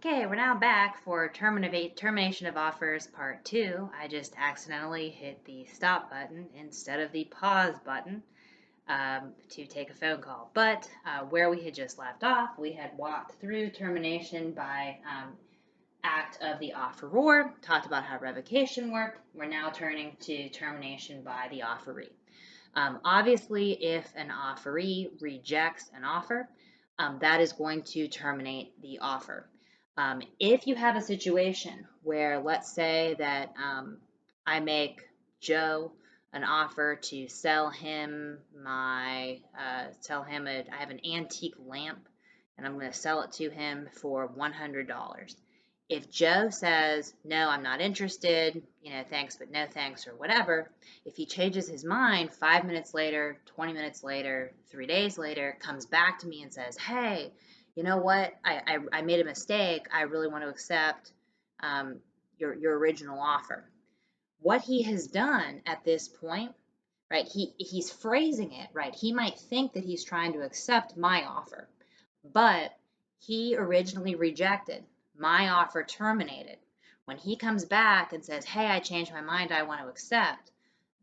Okay, we're now back for Termination of Offers Part 2. I just accidentally hit the stop button instead of the pause button to take a phone call. But where we had just left off, we had walked through termination by act of the offeror, talked about how revocation worked. We're now turning to termination by the offeree. Obviously, if an offeree rejects an offer, that is going to terminate the offer. If you have a situation where, let's say that I make Joe an offer to sell him I have an antique lamp and I'm going to sell it to him for $100. If Joe says, no, I'm not interested, thanks, but no thanks, or whatever, if he changes his mind 5 minutes later, 20 minutes later, 3 days later, comes back to me and says, hey, you know what, I made a mistake, I really want to accept your original offer. What he has done at this point, right, he's phrasing it, right, he might think that he's trying to accept my offer, but he originally rejected. My offer terminated. When he comes back and says, hey, I changed my mind, I want to accept,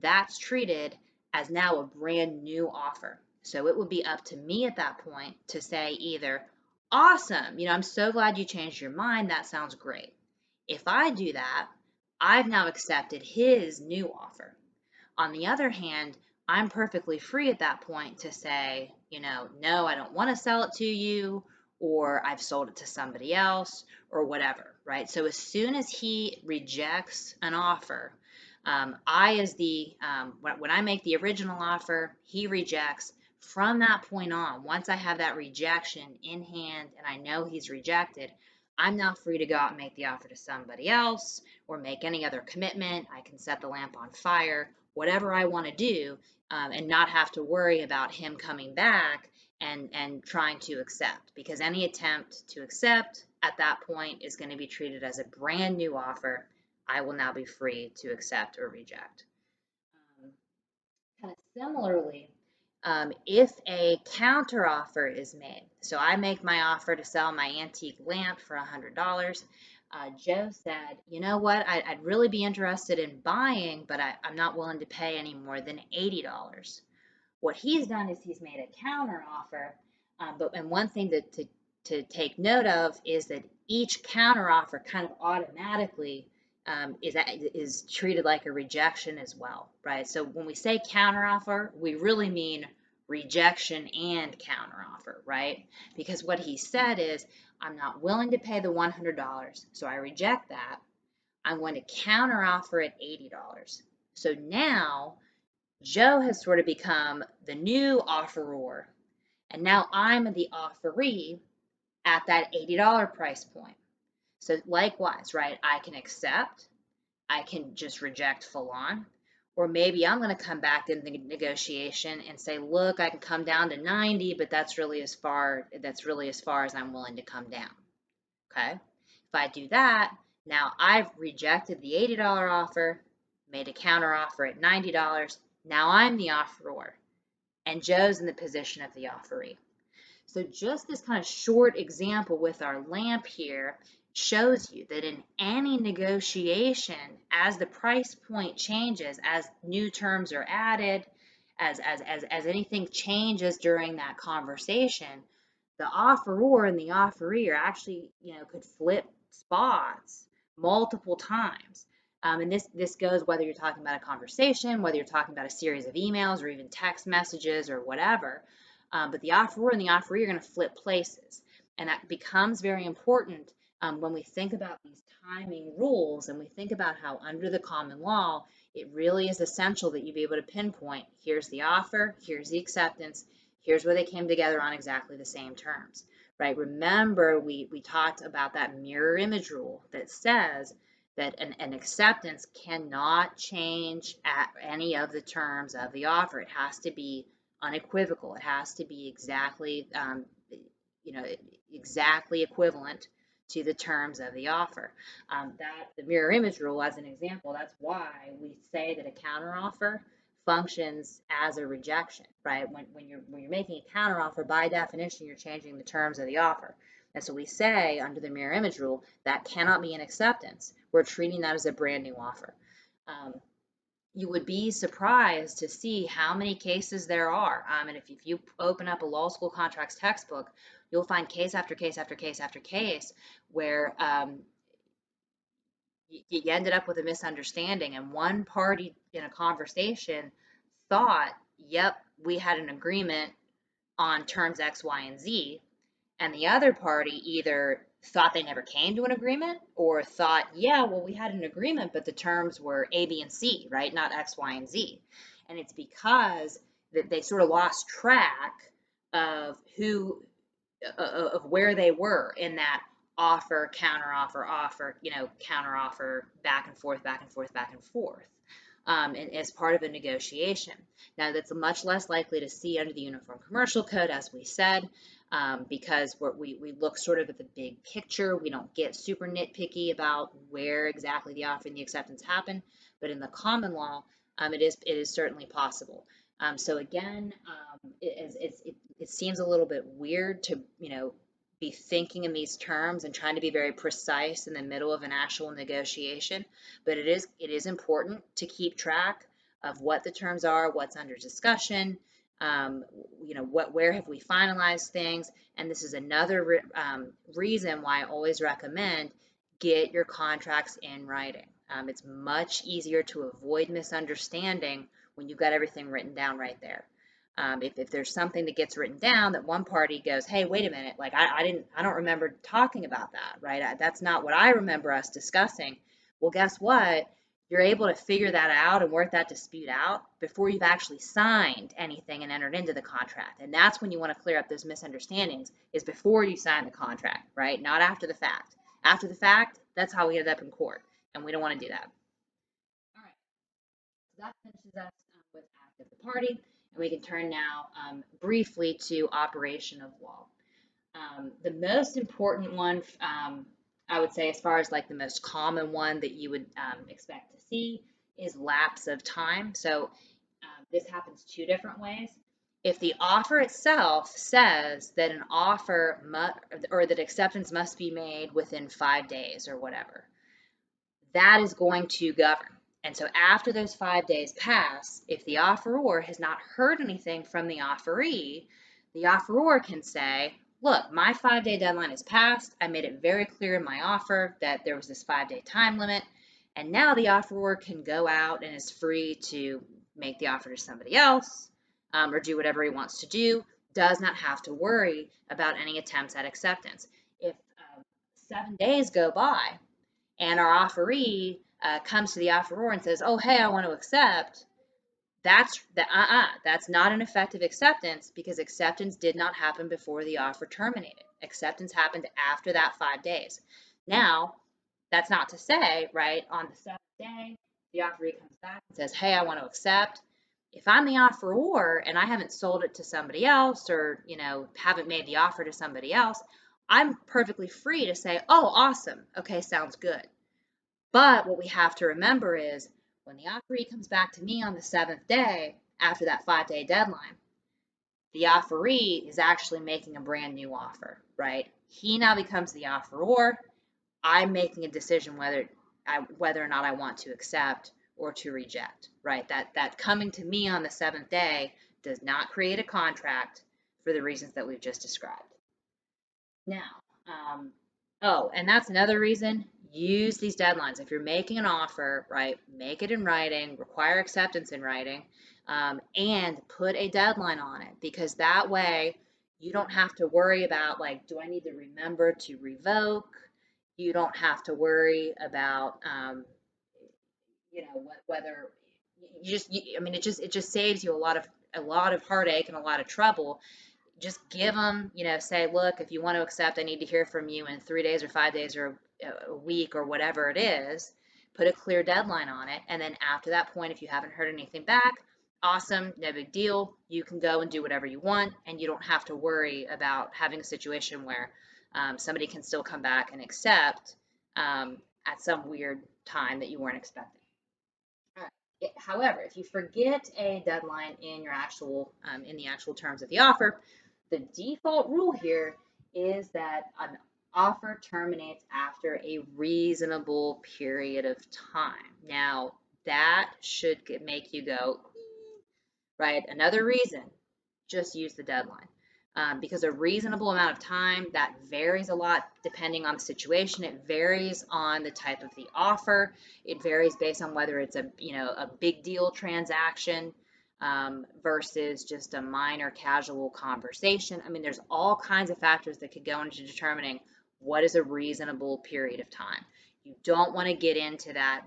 that's treated as now a brand new offer. So it would be up to me at that point to say either, awesome, I'm so glad you changed your mind, that sounds great. If I do that, I've now accepted his new offer. On the other hand, I'm perfectly free at that point to say, no, I don't want to sell it to you, or I've sold it to somebody else, or whatever, right? So as soon as he rejects an offer, when I make the original offer, he rejects. From that point on, once I have that rejection in hand and I know he's rejected, I'm now free to go out and make the offer to somebody else or make any other commitment. I can set the lamp on fire, whatever I want to do, and not have to worry about him coming back and trying to accept, because any attempt to accept at that point is going to be treated as a brand new offer. I will now be free to accept or reject. Kind of similarly, if a counteroffer is made, so I make my offer to sell my antique lamp for $100. Joe said, you know what, I'd really be interested in buying, but I'm not willing to pay any more than $80. What he's done is he's made a counteroffer, and one thing to take note of is that each counteroffer kind of automatically is treated like a rejection as well, right? So when we say counteroffer, we really mean rejection and counteroffer, right? Because what he said is, I'm not willing to pay the $100, so I reject that. I'm going to counteroffer at $80. So now Joe has sort of become the new offeror, and now I'm the offeree at that $80 price point. So likewise, right, I can accept, I can just reject full on, or maybe I'm going to come back in the negotiation and say, look, I can come down to 90, but that's really as far as I'm willing to come down. Okay? If I do that, now I've rejected the $80 offer, made a counter offer at $90. Now I'm the offeror, and Joe's in the position of the offeree. So just this kind of short example with our lamp here shows you that in any negotiation, as the price point changes, as new terms are added, as anything changes during that conversation, the offeror and the offeree are actually, could flip spots multiple times. And this goes whether you're talking about a conversation, whether you're talking about a series of emails or even text messages or whatever. But the offeror and the offeree are going to flip places. And that becomes very important when we think about these timing rules and we think about how under the common law, it really is essential that you be able to pinpoint, here's the offer, here's the acceptance, here's where they came together on exactly the same terms, right? Remember, we talked about that mirror image rule that says that an acceptance cannot change at any of the terms of the offer. It has to be unequivocal. It has to be exactly, exactly equivalent to the terms of the offer. The mirror image rule, as an example, that's why we say that a counteroffer functions as a rejection, right? When you're making a counteroffer, by definition, you're changing the terms of the offer. And so we say under the mirror image rule, that cannot be an acceptance. We're treating that as a brand new offer. You would be surprised to see how many cases there are. And if you open up a law school contracts textbook, you'll find case after case after case after case where you ended up with a misunderstanding, and one party in a conversation thought, yep, we had an agreement on terms X, Y, and Z, and the other party either thought they never came to an agreement or thought, yeah, well, we had an agreement, but the terms were A, B, and C, right? Not X, Y, and Z. And it's because that they sort of lost track of where they were in that offer, counter offer, offer, counter offer, back and forth, back and forth, back and forth. And as part of a negotiation. Now, that's much less likely to see under the Uniform Commercial Code, as we said, because we look sort of at the big picture. We don't get super nitpicky about where exactly the offer and the acceptance happen. But in the common law, it is certainly possible. So again, it seems a little bit weird to be thinking in these terms and trying to be very precise in the middle of an actual negotiation, but it is important to keep track of what the terms are, what's under discussion, where have we finalized things, and this is another reason why I always recommend get your contracts in writing. It's much easier to avoid misunderstanding when you've got everything written down right there. If there's something that gets written down that one party goes, hey, wait a minute, like I don't remember talking about that, right? That's not what I remember us discussing. Well, guess what? You're able to figure that out and work that dispute out before you've actually signed anything and entered into the contract. And that's when you want to clear up those misunderstandings, is before you sign the contract, right? Not after the fact. After the fact, that's how we end up in court, and we don't want to do that. All right, so that finishes us with act of the party, and we can turn now briefly to operation of law. The most important one, I would say, as far as like the most common one that you would expect to see, is lapse of time. So this happens two different ways. If the offer itself says that an offer or that acceptance must be made within 5 days or whatever, that is going to govern. And so after those 5 days pass, if the offeror has not heard anything from the offeree, the offeror can say, look, my 5-day deadline is passed. I made it very clear in my offer that there was this 5-day time limit. And now the offeror can go out and is free to make the offer to somebody else or do whatever he wants to do, does not have to worry about any attempts at acceptance. If 7 days go by and our offeree comes to the offeror and says, oh, hey, I want to accept, that's not an effective acceptance, because acceptance did not happen before the offer terminated. Acceptance happened after that 5 days. Now, that's not to say, right, on the 7th day, the offeree comes back and says, hey, I want to accept. If I'm the offeror and I haven't sold it to somebody else, or, haven't made the offer to somebody else, I'm perfectly free to say, oh, awesome. Okay, sounds good. But what we have to remember is when the offeree comes back to me on the 7th day after that 5-day deadline, the offeree is actually making a brand new offer, right? He now becomes the offeror. I'm making a decision whether or not I want to accept or to reject, right? That coming to me on the 7th day does not create a contract for the reasons that we've just described. Now, and that's another reason, use these deadlines. If you're making an offer, right, make it in writing, require acceptance in writing, and put a deadline on it, because that way you don't have to worry about, like, do I need to remember to revoke? You don't have to worry about, whether it just saves you a lot of heartache and a lot of trouble. Just give them, say, look, if you want to accept, I need to hear from you in 3 days or 5 days or a week or whatever it is. Put a clear deadline on it. And then after that point, if you haven't heard anything back, awesome, no big deal. You can go and do whatever you want, and you don't have to worry about having a situation where somebody can still come back and accept at some weird time that you weren't expecting. All right. However, if you forget a deadline in your in the actual terms of the offer, the default rule here is that an offer terminates after a reasonable period of time. Now, that should make you go, right? Another reason, just use the deadline. Because a reasonable amount of time, that varies a lot depending on the situation. It varies on the type of the offer. It varies based on whether it's a big deal transaction versus just a minor casual conversation. I mean, there's all kinds of factors that could go into determining what is a reasonable period of time. You don't want to get into that.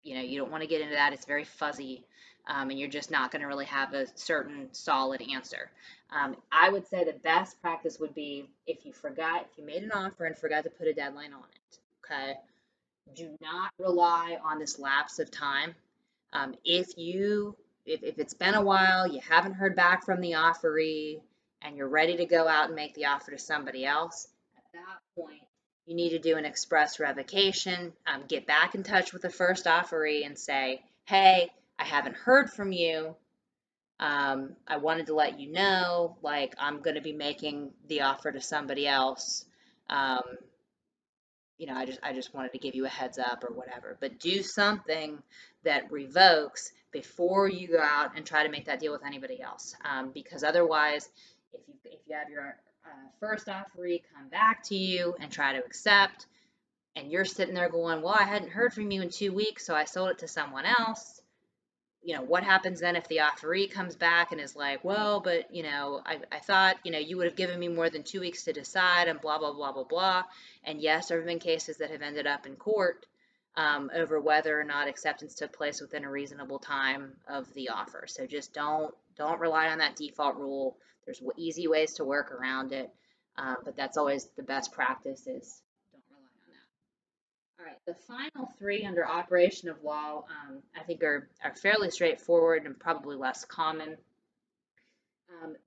You don't want to get into that. It's very fuzzy, and you're just not going to really have a certain solid answer. I would say the best practice would be if you made an offer and forgot to put a deadline on it. Okay, do not rely on this lapse of time. If it's been a while, you haven't heard back from the offeree, and you're ready to go out and make the offer to somebody else, at that point, you need to do an express revocation. Get back in touch with the first offeree and say, hey, I haven't heard from you. I wanted to let you know, like, I'm going to be making the offer to somebody else. Um, I just wanted to give you a heads up or whatever. But do something that revokes before you go out and try to make that deal with anybody else. Because otherwise, if you have your first offeree come back to you and try to accept, and you're sitting there going, well, I hadn't heard from you in 2 weeks, so I sold it to someone else. What happens then if the offeree comes back and is like, well, but, I thought, you would have given me more than 2 weeks to decide and blah, blah, blah, blah, blah. And yes, there have been cases that have ended up in court over whether or not acceptance took place within a reasonable time of the offer. So just don't rely on that default rule. There's easy ways to work around it. But that's always the best practice is don't rely on that. All right, the final three under operation of law, I think are fairly straightforward and probably less common.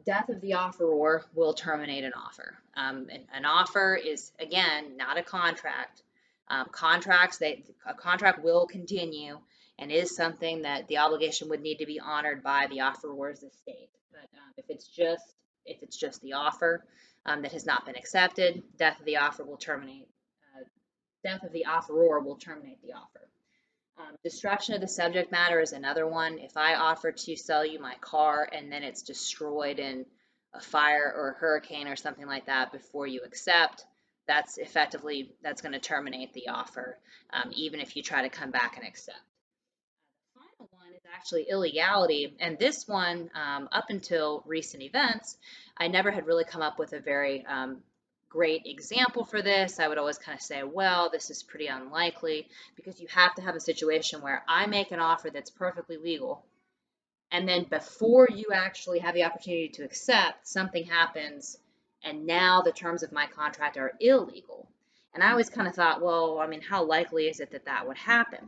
Death of the offeror will terminate an offer. An offer is, again, not a contract. A contract will continue and is something that the obligation would need to be honored by the offeror's estate. But if it's just the offer that has not been accepted, death of the offeror will terminate the offer. Destruction of the subject matter is another one. If I offer to sell you my car and then it's destroyed in a fire or a hurricane or something like that before you accept, that's going to terminate the offer, even if you try to come back and accept. The final one is actually illegality, and this one, up until recent events, I never had really come up with a very great example for this. I would always kind of say, well, this is pretty unlikely, because you have to have a situation where I make an offer that's perfectly legal, and then before you actually have the opportunity to accept, something happens, and now the terms of my contract are illegal. And I always kind of thought, well, I mean, how likely is it that that would happen?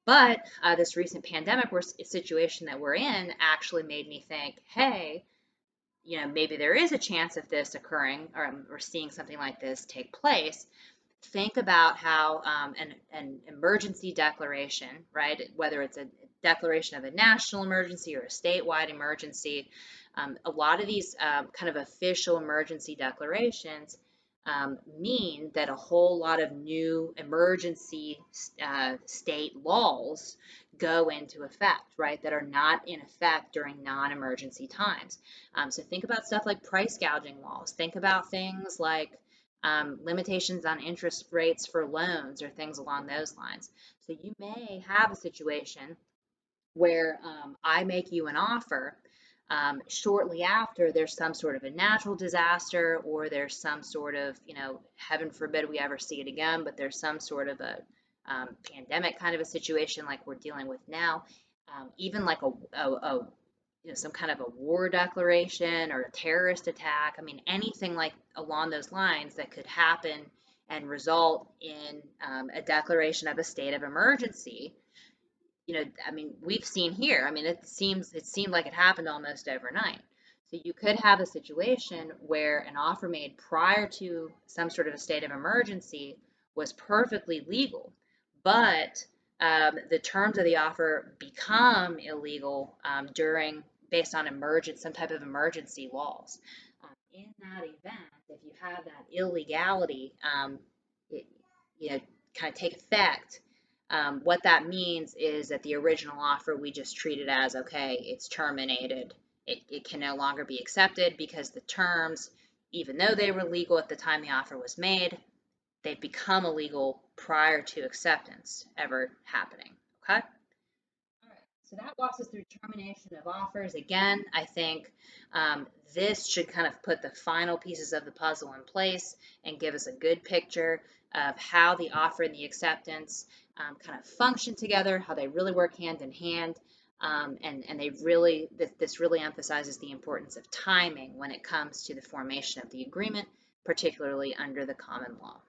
But this recent pandemic situation that we're in actually made me think, hey, maybe there is a chance of this occurring, or seeing something like this take place. Think about how an emergency declaration, right, whether it's a declaration of a national emergency or a statewide emergency, a lot of these kind of official emergency declarations mean that a whole lot of new emergency state laws go into effect, right, that are not in effect during non-emergency times. So think about stuff like price gouging laws. Think about things like limitations on interest rates for loans or things along those lines. So you may have a situation where I make you an offer. Shortly after, there's some sort of a natural disaster, or there's some sort of, heaven forbid we ever see it again, but there's some sort of a pandemic kind of a situation like we're dealing with now. Even like some kind of a war declaration or a terrorist attack. I mean, anything like along those lines that could happen and result in a declaration of a state of emergency. I mean, we've seen here. I mean, it seemed like it happened almost overnight. So you could have a situation where an offer made prior to some sort of a state of emergency was perfectly legal, but the terms of the offer become illegal based on some type of emergency laws. in that event, if you have that illegality, it, you know, kind of take effect, what that means is that the original offer we just treated as okay, it's terminated. It can no longer be accepted because the terms, even though they were legal at the time the offer was made, they've become illegal prior to acceptance ever happening. Okay? All right, so that walks us through termination of offers. Again, I think this should kind of put the final pieces of the puzzle in place and give us a good picture of how the offer and the acceptance kind of function together, how they really work hand in hand. And they really, this really emphasizes the importance of timing when it comes to the formation of the agreement, particularly under the common law.